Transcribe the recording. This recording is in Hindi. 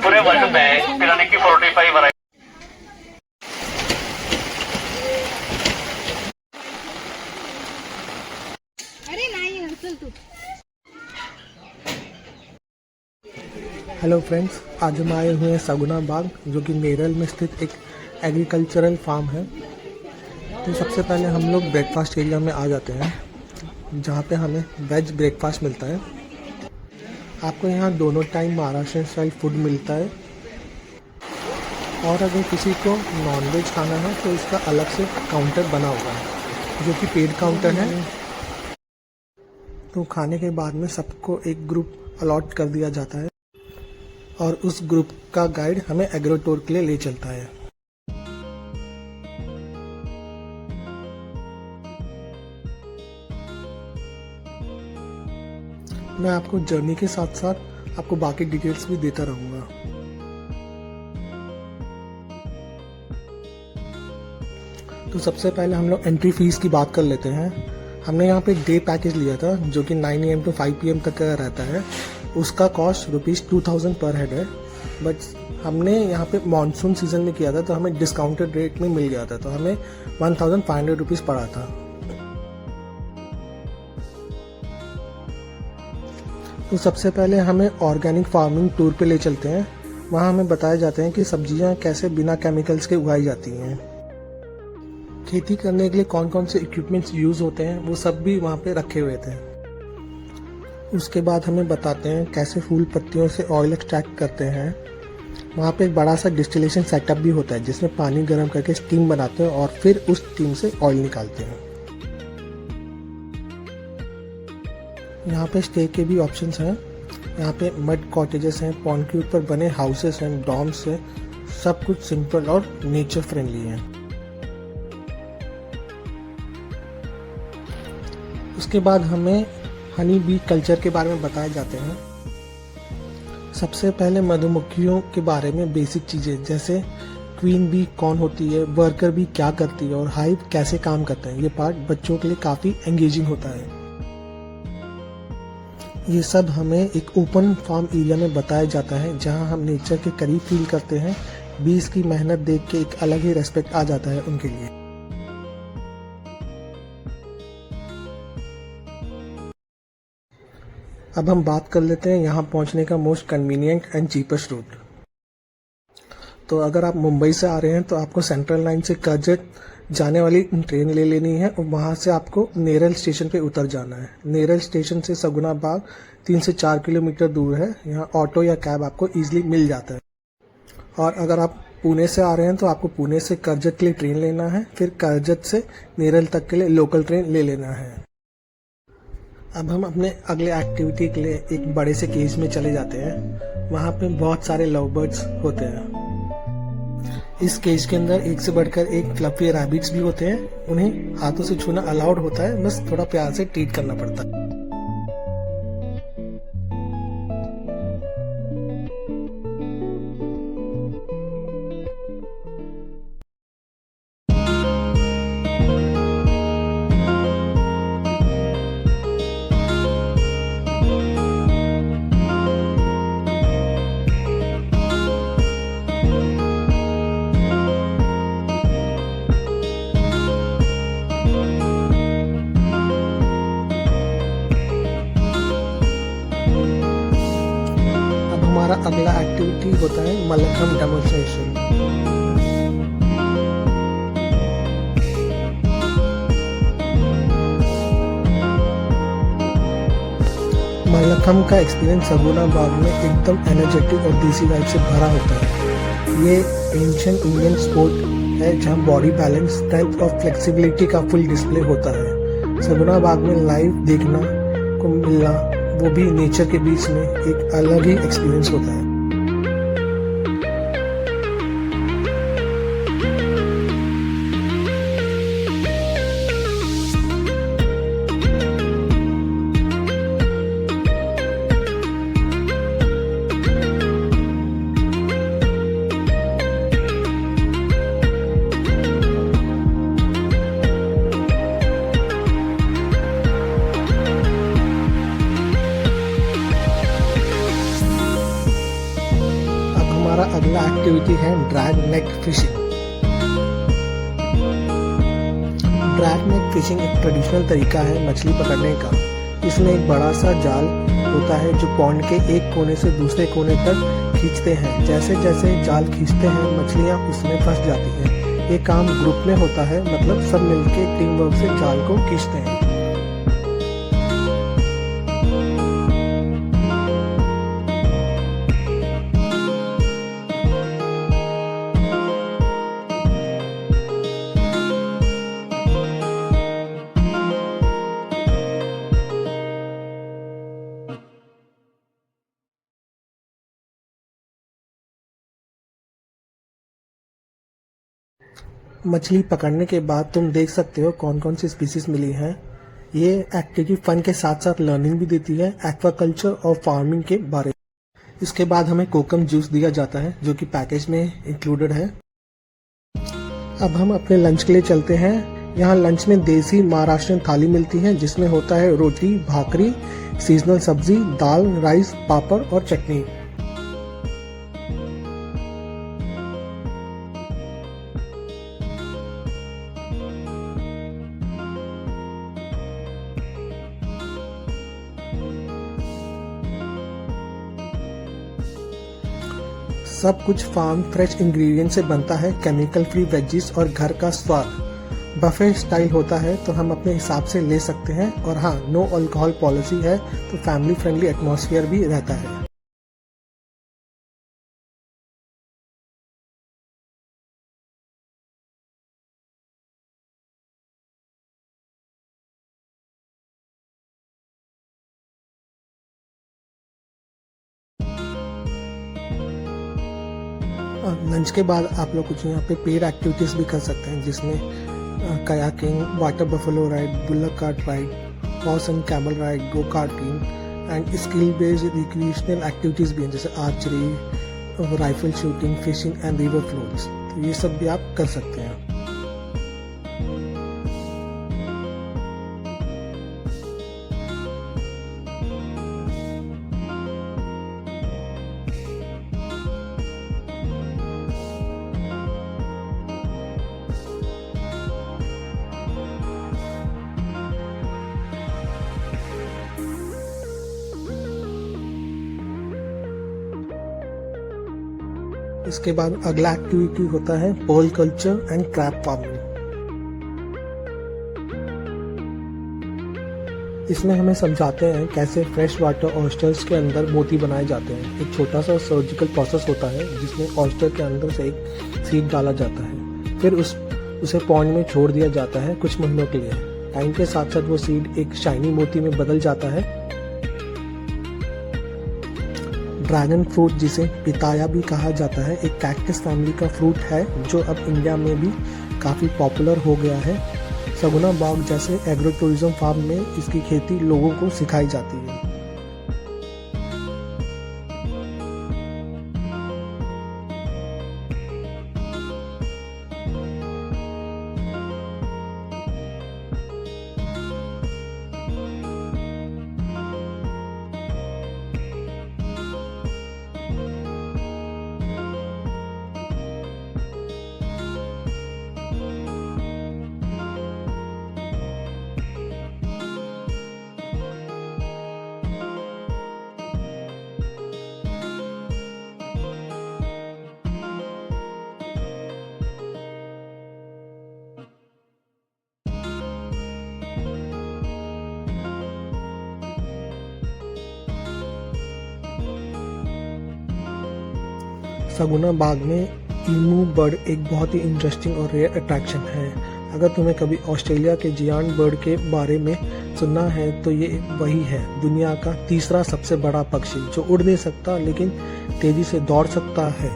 पूरे वर्ल्ड में पिराने की 45 वैरायटी। हेलो फ्रेंड्स, आज हम आए हुए हैं सगुना बाग, जो कि नेरल में स्थित एक एग्रीकल्चरल फार्म है। तो सबसे पहले हम लोग ब्रेकफास्ट एरिया में आ जाते हैं, जहाँ पे हमें वेज ब्रेकफास्ट मिलता है। आपको यहाँ दोनों टाइम महाराष्ट्र स्टाइल फूड मिलता है, और अगर किसी को नॉनवेज खाना है तो इसका अलग से काउंटर बना हुआ है, जो कि पेड काउंटर है। तो खाने के बाद में सबको एक ग्रुप अलॉट कर दिया जाता है, और उस ग्रुप का गाइड हमें एग्रो टूर के लिए ले चलता है। मैं आपको जर्नी के साथ साथ आपको बाकी डिटेल्स भी देता रहूँगा। तो सबसे पहले हम लोग एंट्री फीस की बात कर लेते हैं। हमने यहाँ पे डे पैकेज लिया था, जो कि 9 AM to 5 PM तक का रहता है। उसका कॉस्ट ₹2000 पर हेड है, बट हमने यहाँ पे मानसून सीजन में किया था, तो हमें डिस्काउंटेड रेट में मिल गया था, तो हमें ₹1500 पड़ा था। तो सबसे पहले हमें ऑर्गेनिक फार्मिंग टूर पे ले चलते हैं। वहाँ हमें बताया जाते हैं कि सब्जियाँ कैसे बिना केमिकल्स के उगाई जाती हैं, खेती करने के लिए कौन कौन से इक्विपमेंट्स यूज़ होते हैं, वो सब भी वहाँ पे रखे हुए थे। उसके बाद हमें बताते हैं कैसे फूल पत्तियों से ऑयल एक्सट्रैक्ट करते हैं। वहाँ पे एक बड़ा सा डिस्टिलेशन सेटअप भी होता है, जिसमें पानी गर्म करके स्टीम बनाते हैं और फिर उस स्टीम से ऑयल निकालते हैं। यहाँ पे स्टे के भी ऑप्शंस हैं। यहाँ पे मड कॉटेजेस हैं, पॉन्ड के ऊपर बने हाउसेस हैं, डॉम्स हैं। सब कुछ सिंपल और नेचर फ्रेंडली है। उसके बाद हमें हनी बी कल्चर के बारे में बताए जाते हैं। सबसे पहले मधुमक्खियों के बारे में बेसिक चीज़ें, जैसे क्वीन बी कौन होती है, वर्कर बी क्या करती है और हाइव कैसे काम करता है। ये पार्ट बच्चों के लिए काफ़ी एंगेजिंग होता है। ये सब हमें एक ओपन फार्म एरिया में बताया जाता है, जहां हम नेचर के करीब फील करते हैं। बीज की मेहनत देख के एक अलग ही रेस्पेक्ट आ जाता है उनके लिए। अब हम बात कर लेते हैं यहाँ पहुँचने का most convenient and cheapest route. तो अगर आप मुंबई से आ रहे हैं तो आपको सेंट्रल लाइन से कर्जत जाने वाली ट्रेन ले लेनी है, और वहाँ से आपको नेरल स्टेशन पे उतर जाना है। नेरल स्टेशन से सगुना बाग 3 से 4 किलोमीटर दूर है। यहाँ ऑटो या कैब आपको ईजिली मिल जाता है। और अगर आप पुणे से आ रहे हैं तो आपको पुणे से कर्जत के लिए ट्रेन लेना है, फिर कर्जत से नेरल तक के लिए लोकल ट्रेन ले लेना है। अब हम अपने अगले एक्टिविटी के लिए एक बड़े से केज में चले जाते हैं। वहाँ पे बहुत सारे लव बर्ड्स होते हैं। इस केज के अंदर एक से बढ़कर एक फ्लफी रैबिट्स भी होते हैं। उन्हें हाथों से छूना अलाउड होता है, बस थोड़ा प्यार से ट्रीट करना पड़ता है। हमारा अगला एक्टिविटी होता है मल्लखम्ब डेमोन्स्ट्रेशन। मल्लखम्ब का एक्सपीरियंस सगुना बाग में एकदम एनर्जेटिक और देसी वाइब से भरा होता है। ये एंशिएंट इंडियन स्पोर्ट है, जहाँ बॉडी बैलेंस, स्ट्रेंथ और फ्लेक्सिबिलिटी का फुल डिस्प्ले होता है। सगुना बाग में लाइव देखना को मिलना, वो भी नेचर के बीच में, एक अलग ही एक्सपीरियंस होता है। हमारा अगला एक्टिविटी है drag net fishing. Drag net fishing एक ट्रेडिशनल तरीका है मछली पकड़ने का। इसमें एक बड़ा सा जाल होता है जो पॉन्ड के एक कोने से दूसरे कोने तक खींचते हैं। जैसे जैसे जाल खींचते हैं मछलियां उसमें फंस जाती हैं। ये काम ग्रुप में होता है, मतलब सब मिलके टीम वर्क से जाल को खींचते हैं। मछली पकड़ने के बाद तुम देख सकते हो कौन कौन सी स्पीसीज मिली हैं। ये एक्टिविटी फन के साथ साथ लर्निंग भी देती है एक्वाकल्चर और फार्मिंग के बारे में। इसके बाद हमें कोकम जूस दिया जाता है जो कि पैकेज में इंक्लूडेड है। अब हम अपने लंच के लिए चलते हैं। यहाँ लंच में देसी महाराष्ट्रियन थाली मिलती है जिसमें होता है रोटी, भाकरी, सीजनल सब्जी, दाल, राइस, पापड़ और चटनी। सब कुछ फार्म फ्रेश इंग्रेडिएंट से बनता है, केमिकल फ्री वेजीज और घर का स्वाद। बफे स्टाइल होता है तो हम अपने हिसाब से ले सकते हैं। और हाँ, नो अल्कोहल पॉलिसी है तो फैमिली फ्रेंडली एटमॉस्फेयर भी रहता है। लंच के बाद आप लोग कुछ यहाँ पे पेड एक्टिविटीज भी कर सकते हैं जिसमें kayaking, water buffalo ride, bullock cart ride, horse and camel ride, go karting and skill based recreational activities भी हैं जैसे archery, rifle shooting, fishing and river floats. तो ये सब भी आप कर सकते हैं। इसके बाद अगला एक्टिविटी होता है pearl culture and crab farming. इसमें हमें समझाते हैं कैसे फ्रेश वाटर ऑयस्टर्स के अंदर मोती बनाए जाते हैं। एक छोटा सा सर्जिकल प्रोसेस होता है जिसमें ऑयस्टर के अंदर से एक सीड डाला जाता है, फिर उसे पॉन्ड में छोड़ दिया जाता है कुछ महीनों के लिए। टाइम के साथ साथ वो सीड एक शाइनी मोती में बदल जाता है। ड्रैगन फ्रूट, जिसे पिताया भी कहा जाता है, एक कैक्टस फैमिली का फ्रूट है जो अब इंडिया में भी काफ़ी पॉपुलर हो गया है। सगुना बाग जैसे एग्रो टूरिज्म फार्म में इसकी खेती लोगों को सिखाई जाती है। सगुना बाग में ईमू बर्ड एक बहुत ही इंटरेस्टिंग और रेयर अट्रैक्शन है। अगर तुम्हें कभी ऑस्ट्रेलिया के जियांट बर्ड के बारे में सुनना है तो ये वही है, दुनिया का तीसरा सबसे बड़ा पक्षी जो उड़ नहीं सकता लेकिन तेजी से दौड़ सकता है।